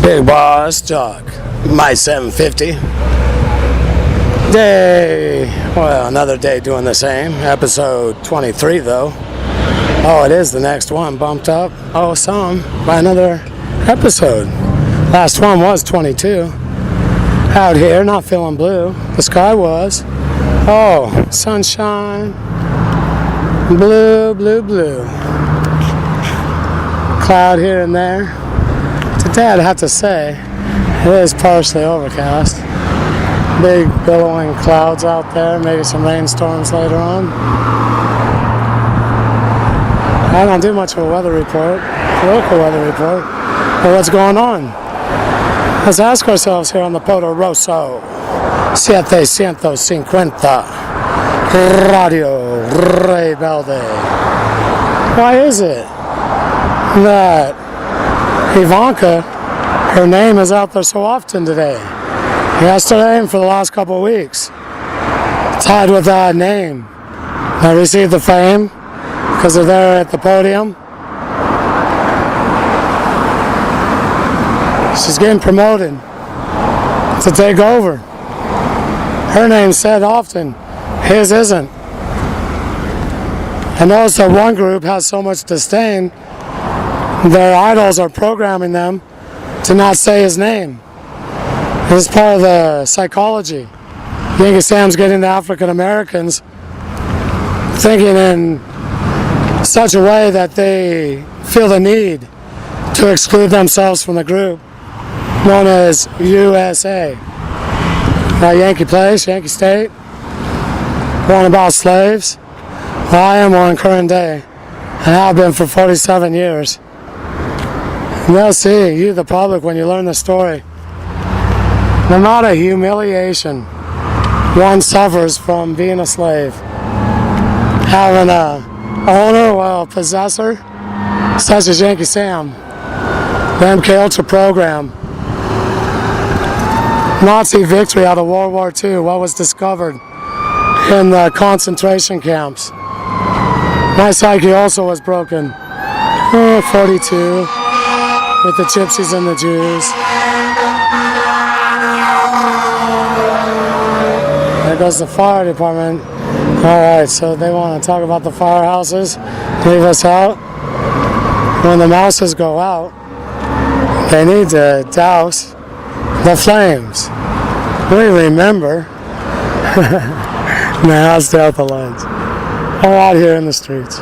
Bigbossjock, my 750. Day, well, another day doing the same. Episode 23, though. Oh, it is the next one, bumped up. Oh, some by another episode. Last one was 22. Out here, not feeling blue. The sky was. Oh, sunshine. Blue, blue, blue. Cloud here and there. Today, I'd have to say, it is partially overcast. Big billowing clouds out there, maybe some rainstorms later on. I don't do much of a weather report, local weather report, but what's going on? Let's ask ourselves here on the Poderoso 750 Radio Rebelde. Why is it that Ivanka, her name is out there so often today? Yesterday and for the last couple of weeks. Tied with that name. I received the fame because they're there at the podium. She's getting promoted to take over. Her name's said often, his isn't. I notice that one group has so much disdain, their idols are programming them to not say his name. This is part of the psychology. Yankee Sam's getting the African Americans thinking in such a way that they feel the need to exclude themselves from the group known as USA. Yankee Place, Yankee State, one about slaves. Well, I am one current day, and have been for 47 years. And they'll see, you the public, when you learn the story, they're not a humiliation one suffers from being a slave. Having a owner, well, possessor, such as Yankee Sam, the MK Ultra program, Nazi victory out of World War II, what was discovered in the concentration camps. My psyche also was broken. 42, with the gypsies and the Jews. There goes the fire department. Alright, so they want to talk about the firehouses, leave us out. When the mouses go out, they need to douse the flames. We remember. Nah, I'll stay out the lines. I'm out here in the streets.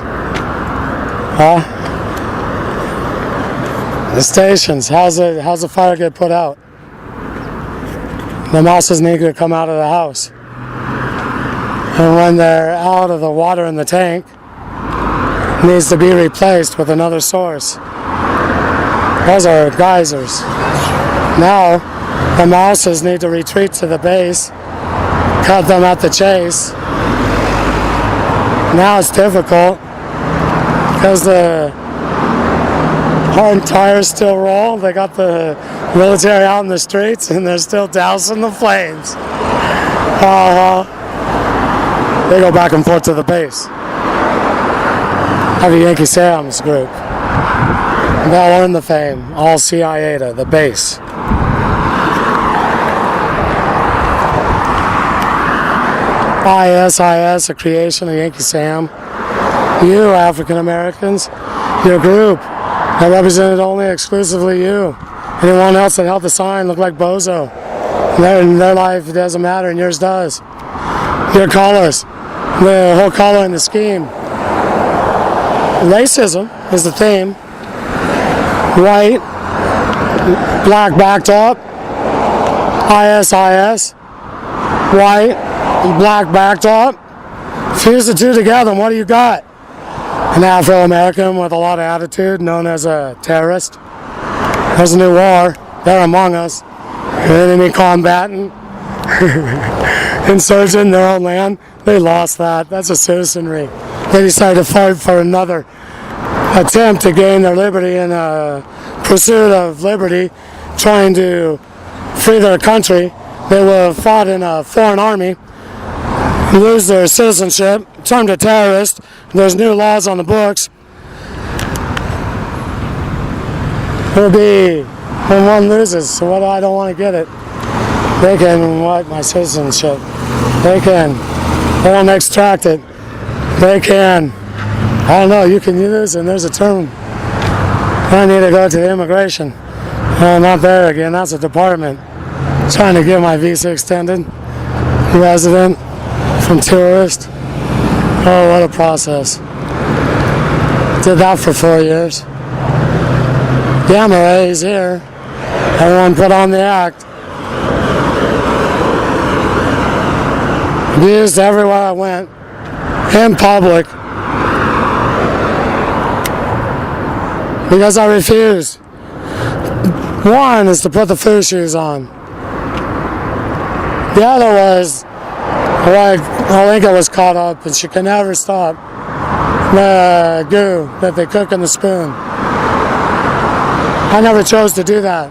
The stations, how's the fire get put out? The mouses need to come out of the house. And when they're out of the water in the tank, it needs to be replaced with another source. Those are geysers. Now, the mouses need to retreat to the base, cut them at the chase. Now it's difficult because the hard tires still roll. They got the military out in the streets and they're still dousing the flames. They go back and forth to the base. Have a Yankee Sam's group. They'll earn the fame. All CIA to the base. ISIS, a creation of Yankee Sam. You, African Americans, your group, that represented only exclusively you. Anyone else that held the sign looked like Bozo. Their life doesn't matter and yours does. Your colors, the whole color in the scheme. Racism is the theme. White, black backdrop, ISIS, white, black backdrop. Fuse the two together and what do you got? An Afro-American with a lot of attitude known as a terrorist. There's a new war. They're among us. Enemy combatant. Insurgent in their own land. They lost that. That's a citizenry. They decided to fight for another attempt to gain their liberty in a pursuit of liberty, trying to free their country. They will have fought in a foreign army, lose their citizenship, turn to terrorists. There's new laws on the books. It will be when one loses. So what? I don't want to get it. They can what? My citizenship. They don't extract it. They can. I don't know. You can use, and there's a term. I need to go to the immigration. Not there again. That's a department. Trying to get my visa extended. Resident from tourist. Oh, what a process. Did that for 4 years. Gamma rays here. Everyone put on the act. Abused everywhere I went. In public. Because I refused. One is to put the flu shoes on. The other was, Olenka was caught up and she could never stop the goo that they cook in the spoon. I never chose to do that.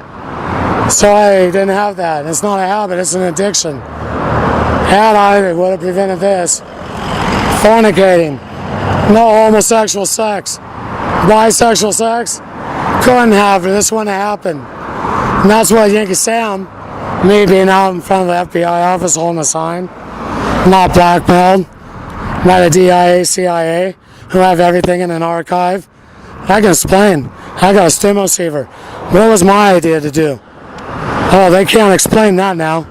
So I didn't have that. It's not a habit, it's an addiction. Had I, it would have prevented this. Fornicating. No homosexual sex. Bisexual sex. Couldn't have it. This wouldn't happen. And that's what Yankee Sam, me being out in front of the F.B.I. office holding a sign, not blackmailed, not a DIA, CIA, who have everything in an archive. I can explain. I got a stim receiver. What was my idea to do? Oh, they can't explain that now.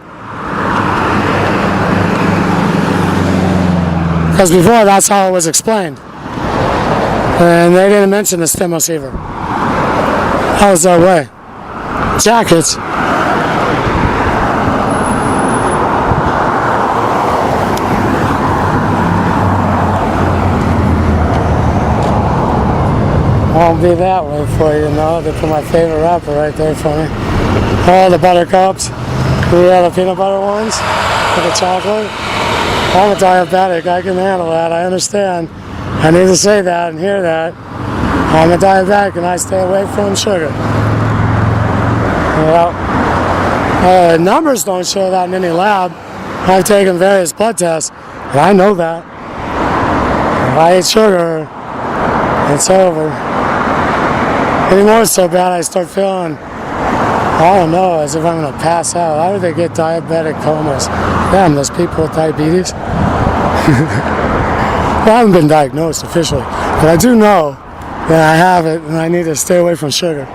Because before, that's how it was explained. And they didn't mention the stim receiver. That was their way. Jackets. Won't be that way for you, no. They put my favorite rapper right there for me. All the buttercups. The peanut butter ones. With the chocolate. I'm a diabetic. I can handle that. I understand. I need to say that and hear that. I'm a diabetic and I stay away from sugar. Well, numbers don't show that in any lab. I've taken various blood tests, and I know that. If I eat sugar, it's over. Anymore it's so bad I start feeling, I don't know, as if I'm going to pass out. How do they get diabetic comas? Damn, those people with diabetes. Well, I haven't been diagnosed officially, but I do know that I have it and I need to stay away from sugar.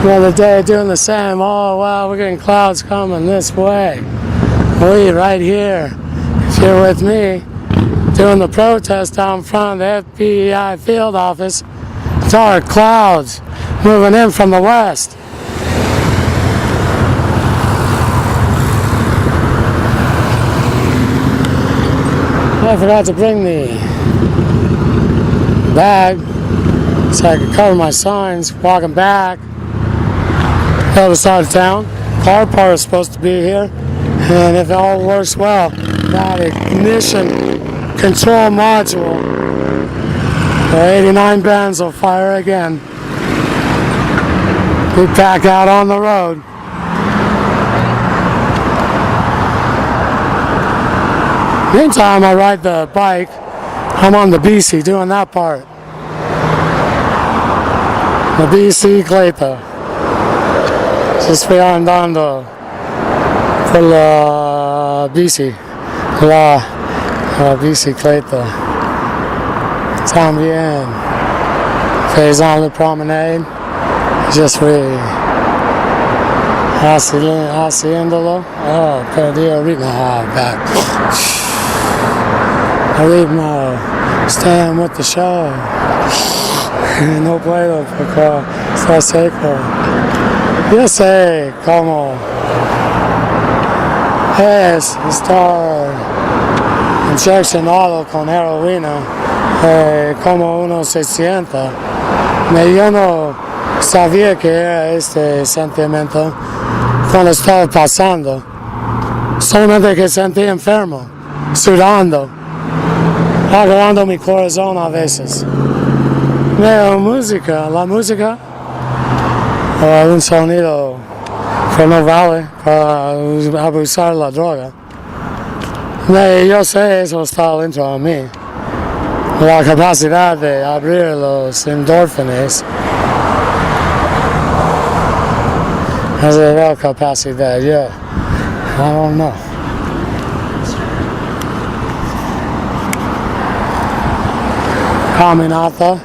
Another day doing the same. Oh wow, we're getting clouds coming this way. We right here. If you're with me, doing the protest down in front of the F.B.I. field office, dark clouds moving in from the west. I forgot to bring the bag so I could cover my signs walking back. The other side of town. Car part is supposed to be here. And if it all works well, that ignition control module, the 89 bands will fire again. Be back out on the road. Meantime, I ride the bike. I'm on the BC doing that part. The BC Cleta. Estoy andando por la bici, la bicicleta. También, faisant le promenade, je suis haciéndolo. Oh, perdí el ritmo. Oh, back. El ritmo, staying with the show. No puedo porque está seco. Yo sé cómo es estar inyeccionado con heroína, cómo uno se siente. Yo no sabía que era este sentimiento cuando estaba pasando. Solamente que sentí enfermo, sudando, agarrando mi corazón a veces. La música, un sonido que no vale para abusar la droga. Yo sé eso está dentro de mí. La capacidad de abrir los endorfines. Has a real capacidad, yeah. I don't know. Caminata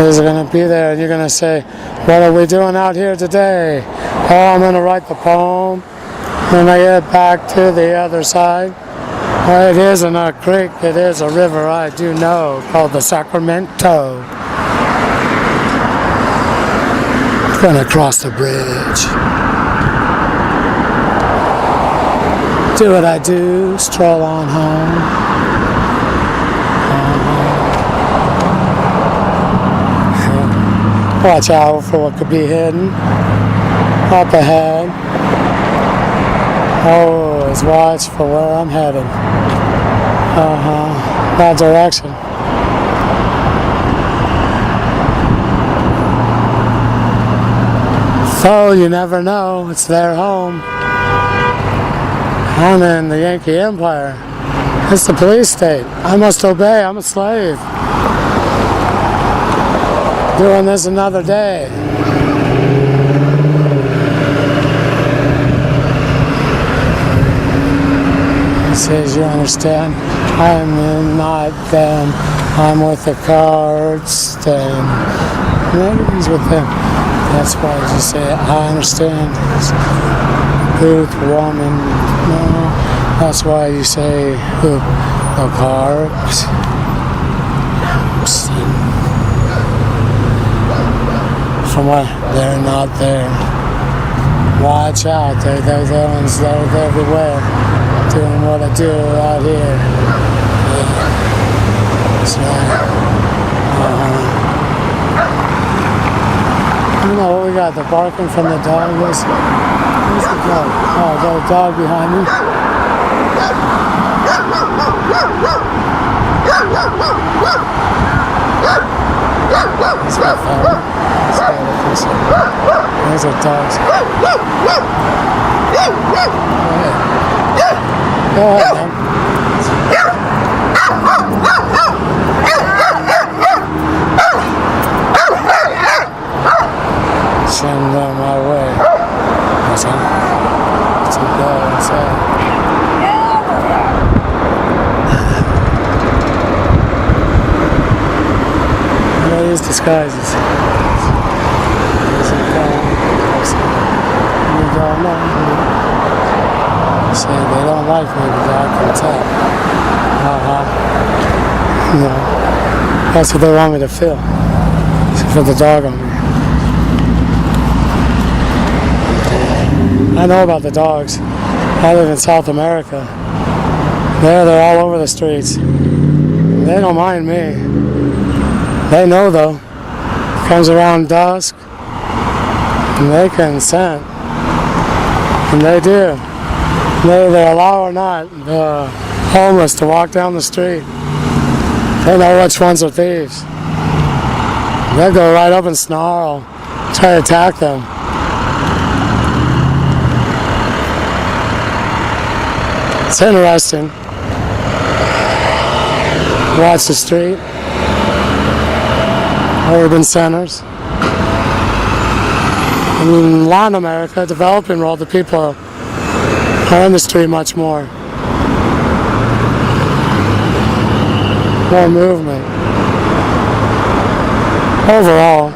is going to be there, and you're going to say, what are we doing out here today? Oh, I'm going to write the poem when I get back to the other side. Well, it isn't a creek, it is a river I do know, called the Sacramento. I'm going to cross the bridge. Do what I do, stroll on home. Watch out for what could be hidden up ahead. Always watch for where I'm headed. That direction. So you never know, it's their home. I'm in the Yankee Empire. It's the police state. I must obey, I'm a slave. Doing this another day. He says, you understand? I'm not them. I'm with the cards. Then maybe he's with them. That's why you say, I understand. Booth woman. No, that's why you say the cards. From what? They're not there. Watch out, they're the ones that are everywhere. Doing what I do out here. Yeah. So, you know what we got? The barking from the dog. Where's the dog? Oh, I got a dog behind me. He's got fire. There's a dog. Go ahead, man. Send them my way. What's that? It's a dog inside. What are these disguises? You don't know. Say they don't like me, but I can tell. No. That's what they want me to feel. For the dog on me. I know about the dogs. I live in South America. They're all over the streets. They don't mind me. They know though. Comes around dusk. And they can scent. And they do. Whether they allow or not the homeless to walk down the street. They know which ones are thieves. They'll go right up and snarl, try to attack them. It's interesting. Watch the street. Urban centers. In Latin America, developing world, the people are in the street much more. More movement. Overall.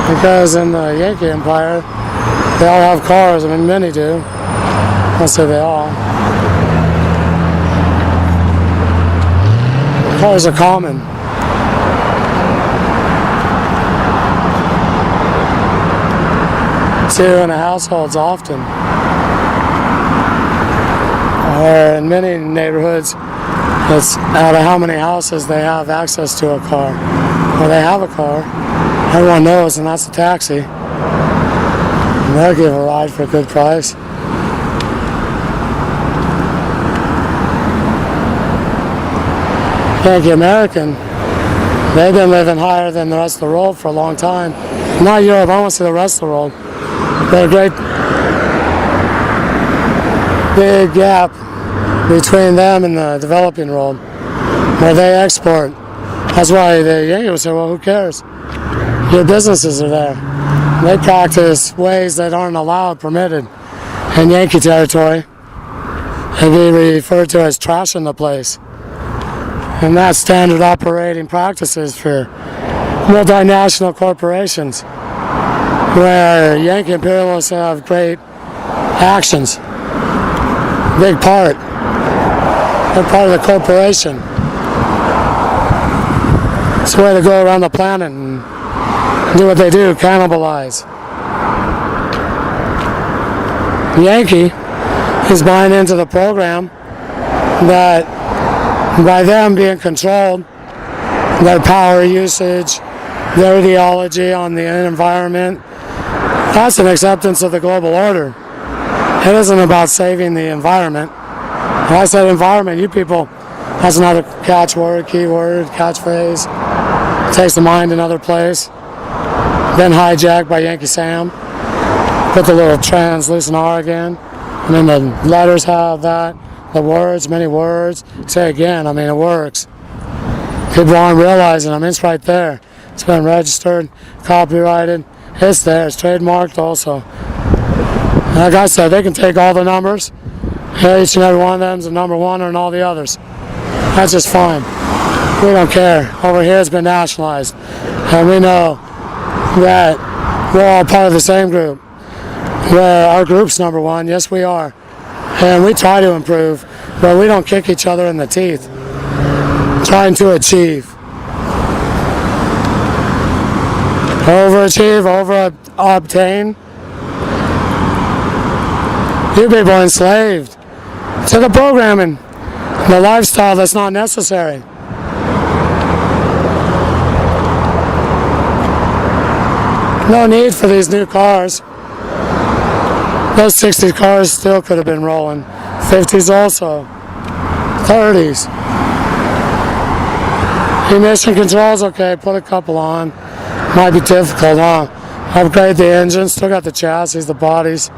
Because in the Yankee Empire, they all have cars. I mean, many do. I'll say they all. Cars are common. Two in the households often. Or in many neighborhoods, it's out of how many houses they have access to a car. Well, they have a car. Everyone knows, and that's a taxi. And they'll give a ride for a good price. Yankee American, they've been living higher than the rest of the world for a long time. Not Europe, I want to say the rest of the world. They're great. big gap between them and the developing world, where they export. That's why the Yankees would say, well, who cares? Your businesses are there. They practice ways that aren't allowed, permitted in Yankee territory, and be referred to as trash in the place. And that's standard operating practices for multinational corporations, where Yankee imperialists have great actions, big part. They're part of the corporation. It's a way to go around the planet and do what they do, cannibalize. Yankee is buying into the program that by them being controlled, their power usage, their ideology on the environment, that's an acceptance of the global order. It isn't about saving the environment. When I said environment, you people, that's another catchword, keyword, catchphrase. It takes the mind another place. Then hijacked by Yankee Sam. Put the little translucent R again. And then the letters have that. The words, many words. Say again, I mean, it works. People aren't realizing, I mean, it's right there. It's been registered, copyrighted. It's there, it's trademarked also. And like I said, they can take all the numbers. Each and every one of them is a number one and all the others. That's just fine. We don't care. Over here it's been nationalized. And we know that we're all part of the same group. Where our group's number one, yes we are. And we try to improve, but we don't kick each other in the teeth. Trying to achieve. Overachieve, over-obtain. You people are enslaved to the programming, the lifestyle that's not necessary. No need for these new cars. Those 60 cars still could have been rolling. 50s also. 30s. Emission controls, okay, put a couple on. Might be difficult, huh? Upgrade the engine, still got the chassis, the bodies.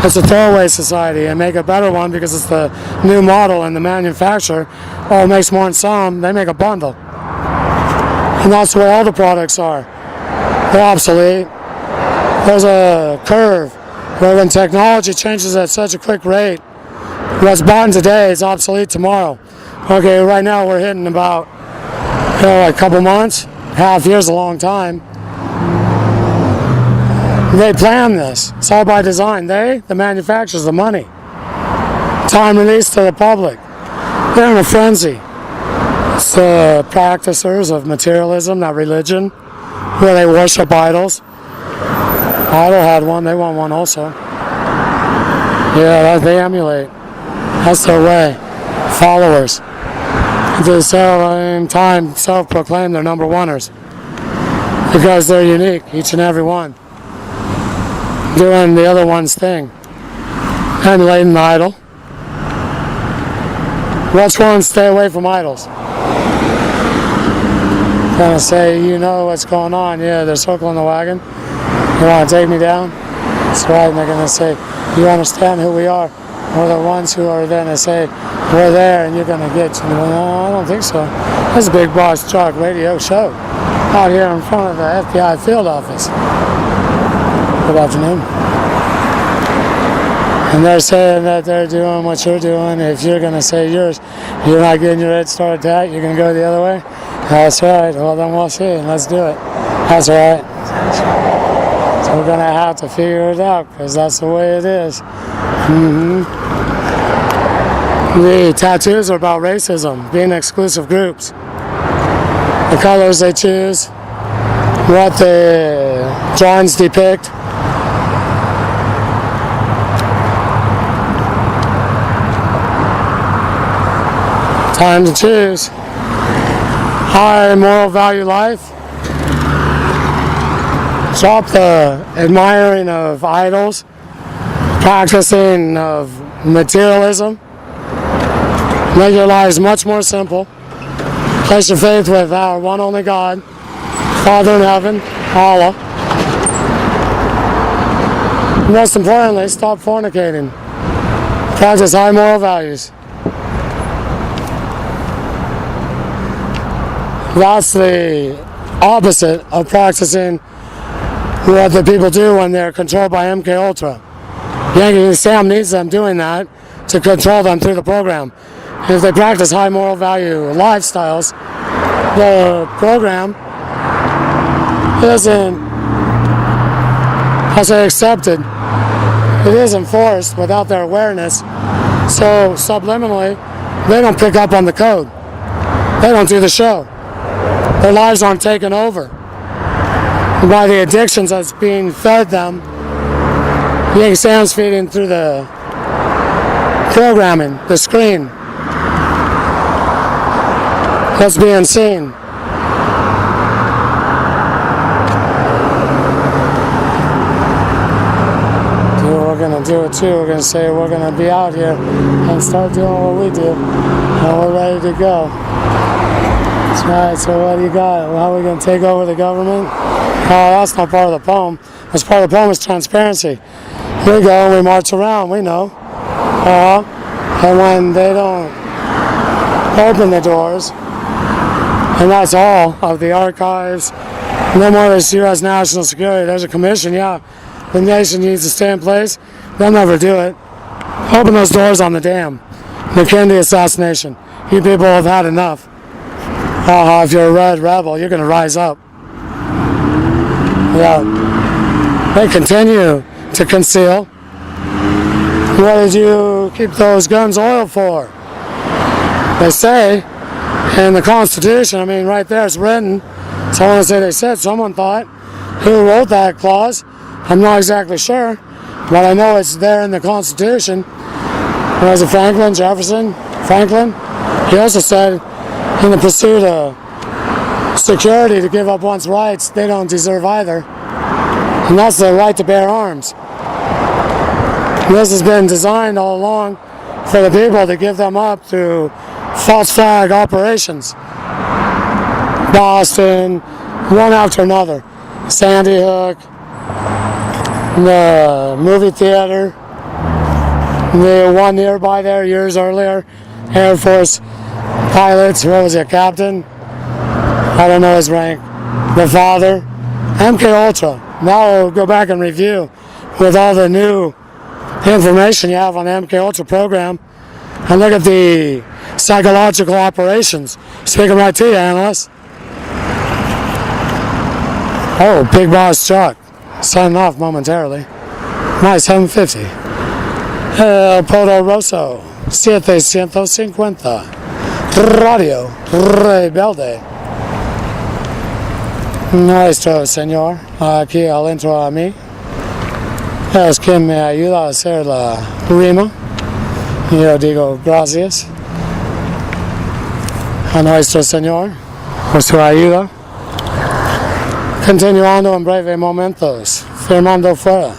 It's a throwaway society, and make a better one because it's the new model and the manufacturer, oh, it makes more than some, they make a bundle. And that's the way all the products are. They're obsolete. There's a curve where when technology changes at such a quick rate, what's bought today is obsolete tomorrow. Okay, right now we're hitting about a couple months, half year's a long time. They plan this. It's all by design. The manufacturers, the money. Time released to the public. They're in a frenzy. It's the practicers of materialism, not religion, where they worship idols. Idol had one, they want one also. Yeah, they emulate. That's their way. Followers. At the same time, self-proclaim they're number oneers. Because they're unique, each and every one. Doing the other one's thing. Emulating the idol. What's one? Stay away from idols. Gonna say, you know what's going on. Yeah, they're circling the wagon. You want to take me down? That's right, and they're going to say, you understand who we are? We're the ones who are going to say, we're there and you're going to get you. No, I don't think so. This is Bigbossjock radio show out here in front of the F.B.I. field office. Good afternoon. And they're saying that they're doing what you're doing. If you're going to say you're not getting your head start attack, you're going to go the other way? That's right. Well, then we'll see. Let's do it. That's right. So we're going to have to figure it out because that's the way it is. The tattoos are about racism, being exclusive groups. The colors they choose, what the drawings depict. Time to choose. High moral value life. Stop the admiring of idols, practicing of materialism. Make your lives much more simple. Place your faith with our one only God, Father in heaven, Allah. Most importantly, stop fornicating. Practice high moral values. That's the opposite of practicing what the people do when they're controlled by MK Ultra. Yankee Sam needs them doing that to control them through the program. If they practice high moral value lifestyles, the program isn't, I'll say, accepted. It is enforced without their awareness. So subliminally, they don't pick up on the code. They don't do the show. Their lives aren't taken over by the addictions that's being fed them. Yankee Sam's feeding through the programming, the screen that's being seen. We're going to do it too. We're going to say we're going to be out here and start doing what we do, and we're ready to go. That's right. So what do you got? How are we going to take over the government? Oh, that's not part of the poem. That's part of the poem is transparency. We go and we march around. We know. And when they don't open the doors, and that's all of the archives, no more of this U.S. national security. There's a commission, yeah. The nation needs to stay in place. They'll never do it. Open those doors on the dam. The Kennedy assassination. You people have had enough. If you're a red rebel, you're going to rise up. Yeah. They continue to conceal. What did you keep those guns oiled for? They say in the Constitution, I mean, right there it's written. So I want to say they said, someone thought. Who wrote that clause? I'm not exactly sure, but I know it's there in the Constitution. Was it Franklin, Jefferson? Franklin? He also said, in the pursuit of security, to give up one's rights, they don't deserve either. And that's the right to bear arms. This has been designed all along for the people to give them up through false flag operations. Boston, one after another. Sandy Hook, the movie theater, the one nearby there years earlier, Air Force pilots, what was it, captain? I don't know his rank. The father, MK Ultra. Now we'll go back and review with all the new information you have on the MK Ultra program and look at the psychological operations. Speaking right to you, analyst. Oh, Bigbossjock. Signing off momentarily. Nice 750. El Poderoso 750 Radio Rebelde. Nuestro Señor, aquí al intro a mí, es quien me ayuda a hacer la rima. Yo digo gracias a nuestro Señor por su ayuda. Continuando en breves momentos, firmando fuera.